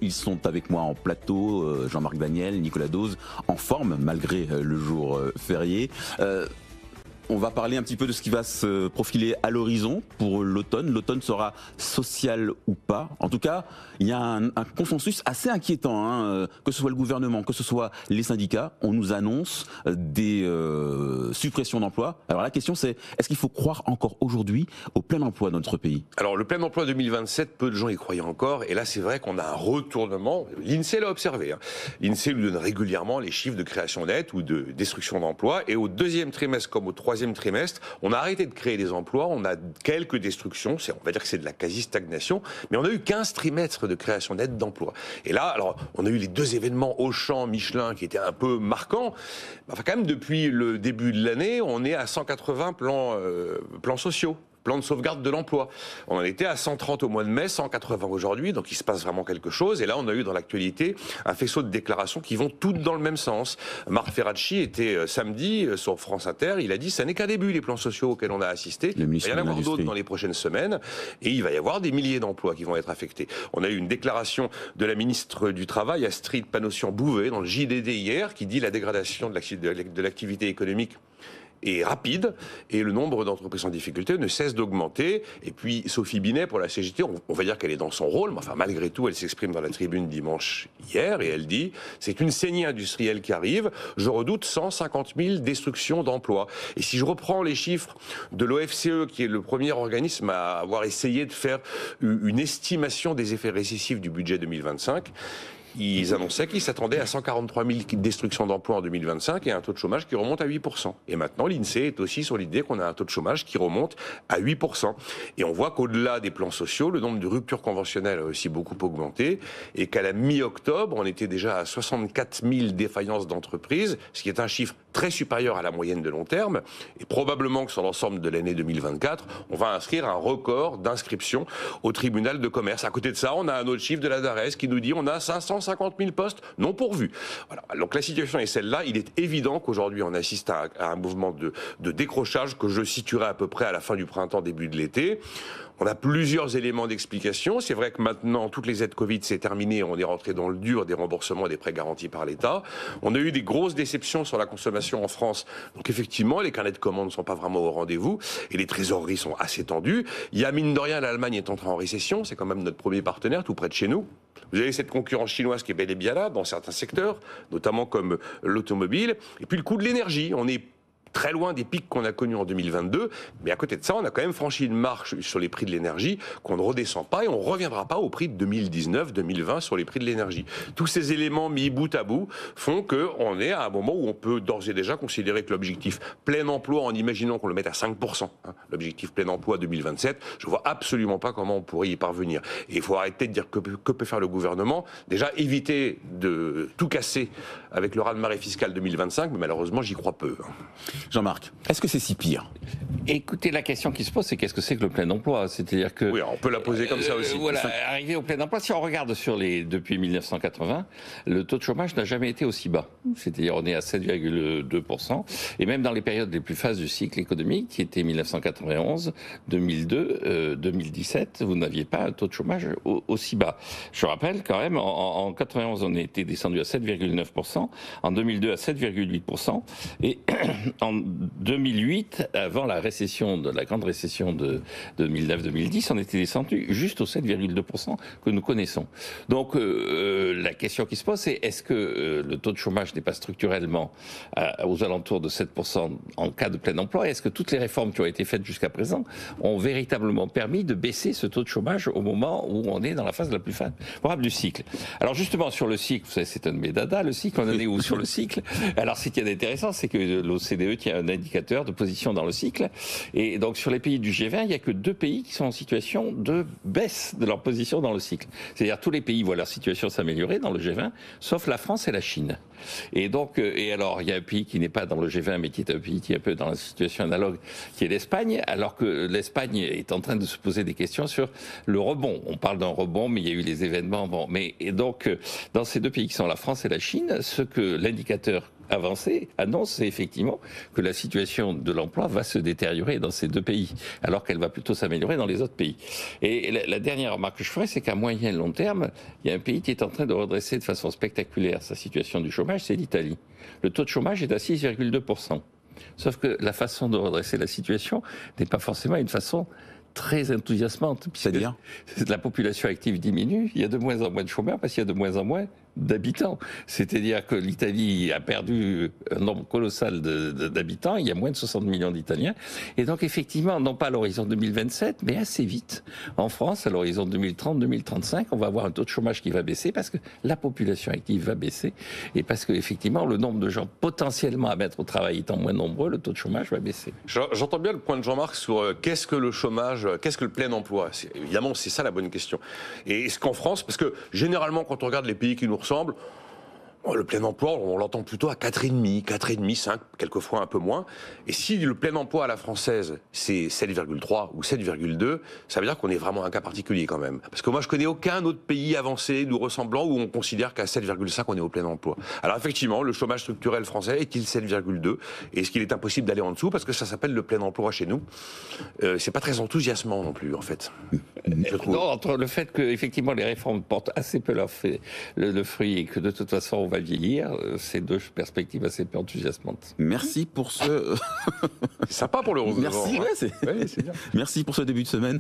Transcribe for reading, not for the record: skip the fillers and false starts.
Ils sont avec moi en plateau, Jean-Marc Daniel, Nicolas Dose, en forme malgré le jour férié. On va parler un petit peu de ce qui va se profiler à l'horizon pour l'automne. L'automne sera social ou pas. En tout cas, il y a un consensus assez inquiétant, hein, que ce soit le gouvernement, que ce soit les syndicats. On nous annonce des suppressions d'emplois. Alors la question c'est, est-ce qu'il faut croire encore aujourd'hui au plein emploi dans notre pays? Alors le plein emploi 2027, peu de gens y croyaient encore. Et là, c'est vrai qu'on a un retournement. L'INSEE l'a observé. Hein. L'INSEE lui donne régulièrement les chiffres de création nette ou de destruction d'emplois. Et au deuxième trimestre comme au troisième trimestre, on a arrêté de créer des emplois, on a quelques destructions, on va dire que c'est de la quasi-stagnation, mais on a eu 15 trimestres de création nette d'emplois. Et là, alors, on a eu les deux événements Auchan, Michelin qui étaient un peu marquants. Enfin, quand même, depuis le début de l'année, on est à 180 plans sociaux. Plan de sauvegarde de l'emploi. On en était à 130 au mois de mai, 180 aujourd'hui, donc il se passe vraiment quelque chose. Et là, on a eu dans l'actualité un faisceau de déclarations qui vont toutes dans le même sens. Marc Ferracci était samedi sur France Inter, il a dit ça n'est qu'un début les plans sociaux auxquels on a assisté. Il va y en avoir d'autres dans les prochaines semaines et il va y avoir des milliers d'emplois qui vont être affectés. On a eu une déclaration de la ministre du Travail, Astrid Panosyan-Bouvet, dans le JDD hier, qui dit la dégradation de l'activité économique est rapide et le nombre d'entreprises en difficulté ne cesse d'augmenter. Et puis Sophie Binet pour la CGT, on va dire qu'elle est dans son rôle, mais enfin malgré tout elle s'exprime dans la tribune dimanche hier et elle dit c'est une saignée industrielle qui arrive, je redoute 150 000 destructions d'emplois. Et si je reprends les chiffres de l'OFCE qui est le premier organisme à avoir essayé de faire une estimation des effets récessifs du budget 2025, ils annonçaient qu'ils s'attendaient à 143 000 destructions d'emplois en 2025 et un taux de chômage qui remonte à 8%. Et maintenant, l'INSEE est aussi sur l'idée qu'on a un taux de chômage qui remonte à 8%. Et on voit qu'au-delà des plans sociaux, le nombre de ruptures conventionnelles a aussi beaucoup augmenté et qu'à la mi-octobre, on était déjà à 64 000 défaillances d'entreprises, ce qui est un chiffre très supérieur à la moyenne de long terme. Et probablement que sur l'ensemble de l'année 2024, on va inscrire un record d'inscription au tribunal de commerce. À côté de ça, on a un autre chiffre de la DARES qui nous dit on a 550 000 postes non pourvus. Voilà. Donc la situation est celle-là. Il est évident qu'aujourd'hui on assiste à un mouvement de décrochage que je situerai à peu près à la fin du printemps, début de l'été. On a plusieurs éléments d'explication. C'est vrai que maintenant, toutes les aides Covid, c'est terminé. On est rentré dans le dur des remboursements et des prêts garantis par l'État. On a eu des grosses déceptions sur la consommation en France. Donc effectivement, les carnets de commandes ne sont pas vraiment au rendez-vous et les trésoreries sont assez tendues. Il y a mine de rien, l'Allemagne est entrée en récession. C'est quand même notre premier partenaire, tout près de chez nous. Vous avez cette concurrence chinoise qui est bel et bien là, dans certains secteurs, notamment comme l'automobile. Et puis le coût de l'énergie. On est très loin des pics qu'on a connus en 2022, mais à côté de ça, on a quand même franchi une marche sur les prix de l'énergie qu'on ne redescend pas et on ne reviendra pas au prix de 2019-2020 sur les prix de l'énergie. Tous ces éléments mis bout à bout font qu'on est à un moment où on peut d'ores et déjà considérer que l'objectif plein emploi, en imaginant qu'on le mette à 5%, hein, l'objectif plein emploi 2027, je ne vois absolument pas comment on pourrait y parvenir. Et il faut arrêter de dire que peut faire le gouvernement. Déjà, éviter de tout casser avec le raz-de-marée fiscal 2025, mais malheureusement, j'y crois peu. Jean-Marc, est-ce que c'est si pire? Écoutez, la question qui se pose, c'est qu'est-ce que c'est que le plein emploi? C'est-à-dire que... Oui, on peut la poser comme ça aussi. Voilà, arriver au plein emploi, si on regarde depuis 1980, le taux de chômage n'a jamais été aussi bas. C'est-à-dire on est à 7,2%. Et même dans les périodes les plus phases du cycle économique, qui étaient 1991, 2002, 2017, vous n'aviez pas un taux de chômage aussi bas. Je rappelle quand même, en 91, on était descendu à 7,9%, en 2002 à 7,8%, et en 2008, avant la grande récession de 2009-2010, on était descendu juste au 7,2% que nous connaissons. Donc la question qui se pose, c'est est-ce que le taux de chômage n'est pas structurellement aux alentours de 7% en cas de plein emploi? Est-ce que toutes les réformes qui ont été faites jusqu'à présent ont véritablement permis de baisser ce taux de chômage au moment où on est dans la phase la plus favorable du cycle? Alors justement, sur le cycle, vous savez, c'est un de mes dadas, le cycle, on en est où sur le cycle? Alors ce qui est intéressant, c'est que l'OCDE tient un indicateur de position dans le cycle. Et donc sur les pays du G20, il n'y a que 2 pays qui sont en situation de baisse de leur position dans le cycle. C'est-à-dire tous les pays voient leur situation s'améliorer dans le G20, sauf la France et la Chine. Et donc, et alors, il y a un pays qui n'est pas dans le G20, mais qui est un pays qui est un peu dans la situation analogue, qui est l'Espagne, alors que l'Espagne est en train de se poser des questions sur le rebond. On parle d'un rebond, mais il y a eu les événements. Bon, mais et donc, dans ces 2 pays qui sont la France et la Chine, ce que l'indicateur avancée annonce effectivement que la situation de l'emploi va se détériorer dans ces deux pays, alors qu'elle va plutôt s'améliorer dans les autres pays. Et la dernière remarque que je ferai, c'est qu'à moyen et long terme, il y a un pays qui est en train de redresser de façon spectaculaire sa situation du chômage, c'est l'Italie. Le taux de chômage est à 6,2%. Sauf que la façon de redresser la situation n'est pas forcément une façon très enthousiasmante. C'est-à-dire ? La population active diminue, il y a de moins en moins de chômeurs parce qu'il y a de moins en moins d'habitants. C'est-à-dire que l'Italie a perdu un nombre colossal d'habitants, il y a moins de 60 millions d'Italiens. Et donc effectivement, non pas à l'horizon 2027, mais assez vite, en France, à l'horizon 2030-2035, on va avoir un taux de chômage qui va baisser parce que la population active va baisser et parce que effectivement, le nombre de gens potentiellement à mettre au travail étant moins nombreux, le taux de chômage va baisser. J'entends bien le point de Jean-Marc sur qu'est-ce que le chômage, qu'est-ce que le plein emploi. Évidemment, c'est ça la bonne question. Et est-ce qu'en France, parce que généralement, quand on regarde les pays qui nous ressemblent, le plein emploi, on l'entend plutôt à 4,5, 5, quelquefois un peu moins. Et si le plein emploi à la française, c'est 7,3 ou 7,2, ça veut dire qu'on est vraiment un cas particulier quand même. Parce que moi, je connais aucun autre pays avancé, nous ressemblant, où on considère qu'à 7,5, on est au plein emploi. Alors effectivement, le chômage structurel français est-il 7,2 ? Est-ce qu'il est impossible d'aller en dessous ? Parce que ça s'appelle le plein emploi chez nous. C'est pas très enthousiasmant non plus, en fait. Je trouve. Non, entre le fait que effectivement les réformes portent assez peu le fruit et que de toute façon on va vieillir, c'est deux perspectives assez peu enthousiasmantes. Merci pour ce... C'est sympa pour le Merci, ouais, c'est bien. Merci pour ce début de semaine.